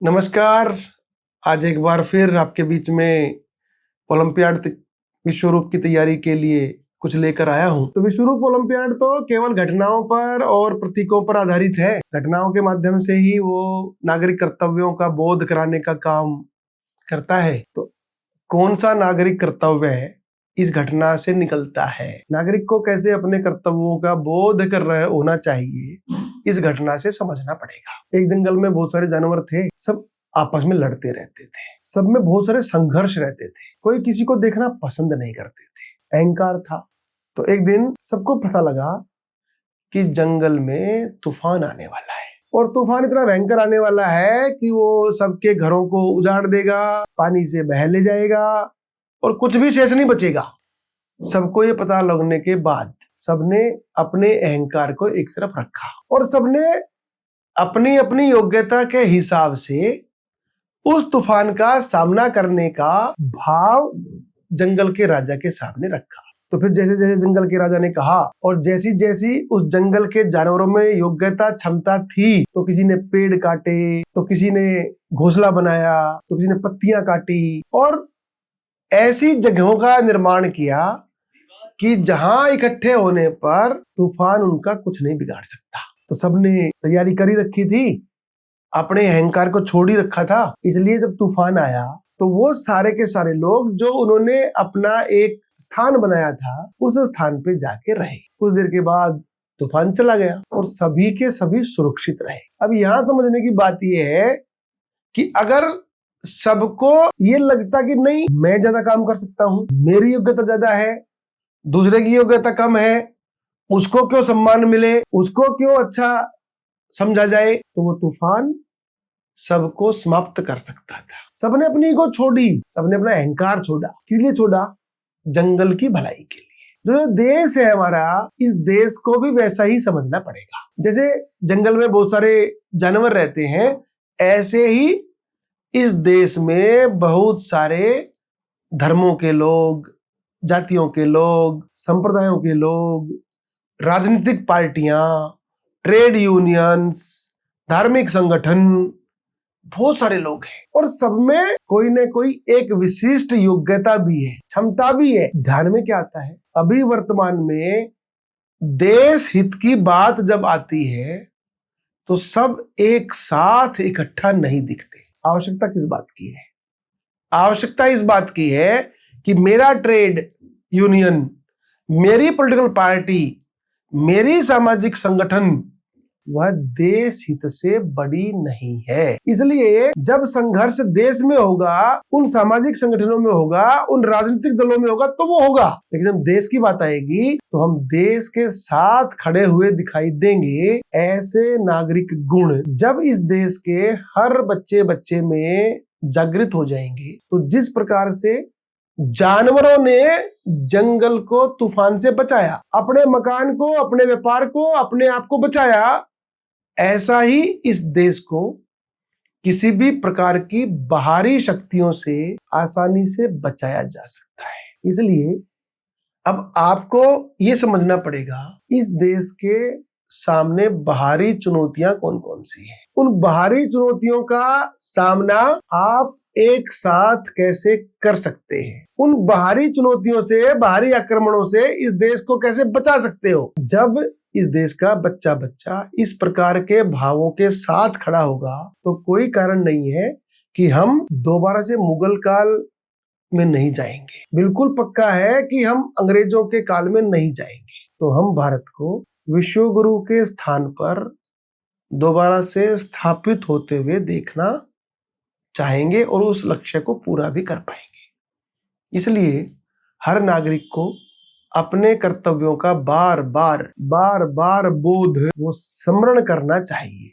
नमस्कार। आज एक बार फिर आपके बीच में ओलंपियाड विश्वरूप की तैयारी के लिए कुछ लेकर आया हूं। तो विश्वरूप ओलंपियाड तो केवल घटनाओं पर और प्रतीकों पर आधारित है। घटनाओं के माध्यम से ही वो नागरिक कर्तव्यों का बोध कराने का काम करता है। तो कौन सा नागरिक कर्तव्य है इस घटना से निकलता है, नागरिक को कैसे अपने कर्तव्यों का बोध कर रहे होना चाहिए, इस घटना से समझना पड़ेगा। एक जंगल में बहुत सारे जानवर थे, सब आपस में लड़ते रहते थे, सब में बहुत सारे संघर्ष रहते थे, कोई किसी को देखना पसंद नहीं करते थे, अहंकार था। तो एक दिन सबको पता लगा कि जंगल में तूफान आने वाला है और तूफान इतना भयंकर आने वाला है कि वो सबके घरों को उजाड़ देगा, पानी से बह ले जाएगा और कुछ भी शेष नहीं बचेगा। सबको ये पता लगने के बाद सबने अपने अहंकार को एक तरफ रखा और सबने अपनी अपनी योग्यता के हिसाब से उस तूफान का सामना करने का भाव जंगल के राजा के सामने रखा। तो फिर जैसे जैसे जंगल के राजा ने कहा और जैसी जैसी उस जंगल के जानवरों में योग्यता क्षमता थी, तो किसी ने पेड़ काटे, तो किसी ने घोंसला बनाया, तो किसी ने पत्तियां काटी और ऐसी जगहों का निर्माण किया कि जहां इकट्ठे होने पर तूफान उनका कुछ नहीं बिगाड़ सकता। तो सबने तैयारी करी रखी थी, अपने अहंकार को छोड़ ही रखा था। इसलिए जब तूफान आया तो वो सारे के सारे लोग जो उन्होंने अपना एक स्थान बनाया था उस स्थान पे जाके रहे। कुछ देर के बाद तूफान चला गया और सभी के सभी सुरक्षित रहे। अब यहाँ समझने की बात यह है कि अगर सबको ये लगता कि नहीं मैं ज्यादा काम कर सकता हूं, मेरी योग्यता ज्यादा है, दूसरे की योग्यता कम है, उसको क्यों सम्मान मिले, उसको क्यों अच्छा समझा जाए, तो वो तूफान सबको समाप्त कर सकता था। सबने अपनी ईगो छोड़ी, सबने अपना अहंकार छोड़ा। किस लिए छोड़ा? जंगल की भलाई के लिए। जो देश है हमारा, इस देश को भी वैसा ही समझना पड़ेगा। जैसे जंगल में बहुत सारे जानवर रहते हैं, ऐसे ही इस देश में बहुत सारे धर्मों के लोग, जातियों के लोग, संप्रदायों के लोग, राजनीतिक पार्टियां, ट्रेड यूनियंस, धार्मिक संगठन, बहुत सारे लोग हैं और सब में कोई न कोई एक विशिष्ट योग्यता भी है, क्षमता भी है। ध्यान में क्या आता है, अभी वर्तमान में देश हित की बात जब आती है तो सब एक साथ इकट्ठा नहीं दिखते। आवश्यकता किस बात की है? आवश्यकता इस बात की है कि मेरा ट्रेड यूनियन, मेरी पॉलिटिकल पार्टी, मेरी सामाजिक संगठन वह देश हित से बड़ी नहीं है। इसलिए जब संघर्ष देश में होगा, उन सामाजिक संगठनों में होगा, उन राजनीतिक दलों में होगा तो वो होगा, लेकिन जब देश की बात आएगी तो हम देश के साथ खड़े हुए दिखाई देंगे। ऐसे नागरिक गुण जब इस देश के हर बच्चे में जागृत हो जाएंगे, तो जिस प्रकार से जानवरों ने जंगल को तूफान से बचाया, अपने मकान को, अपने व्यापार को, अपने आप को बचाया, ऐसा ही इस देश को किसी भी प्रकार की बाहरी शक्तियों से आसानी से बचाया जा सकता है। इसलिए अब आपको यह समझना पड़ेगा इस देश के सामने बाहरी चुनौतियां कौन कौन सी हैं। उन बाहरी चुनौतियों का सामना आप एक साथ कैसे कर सकते हैं, उन बाहरी चुनौतियों से, बाहरी आक्रमणों से इस देश को कैसे बचा सकते हो। जब इस देश का बच्चा इस प्रकार के भावों के साथ खड़ा होगा तो कोई कारण नहीं है कि हम दोबारा से मुगल काल में नहीं जाएंगे। बिल्कुल पक्का है कि हम अंग्रेजों के काल में नहीं जाएंगे। तो हम भारत को विश्व गुरु के स्थान पर दोबारा से स्थापित होते हुए देखना चाहेंगे और उस लक्ष्य को पूरा भी कर पाएंगे। इसलिए हर नागरिक को अपने कर्तव्यों का बार बार बोध वो स्मरण करना चाहिए।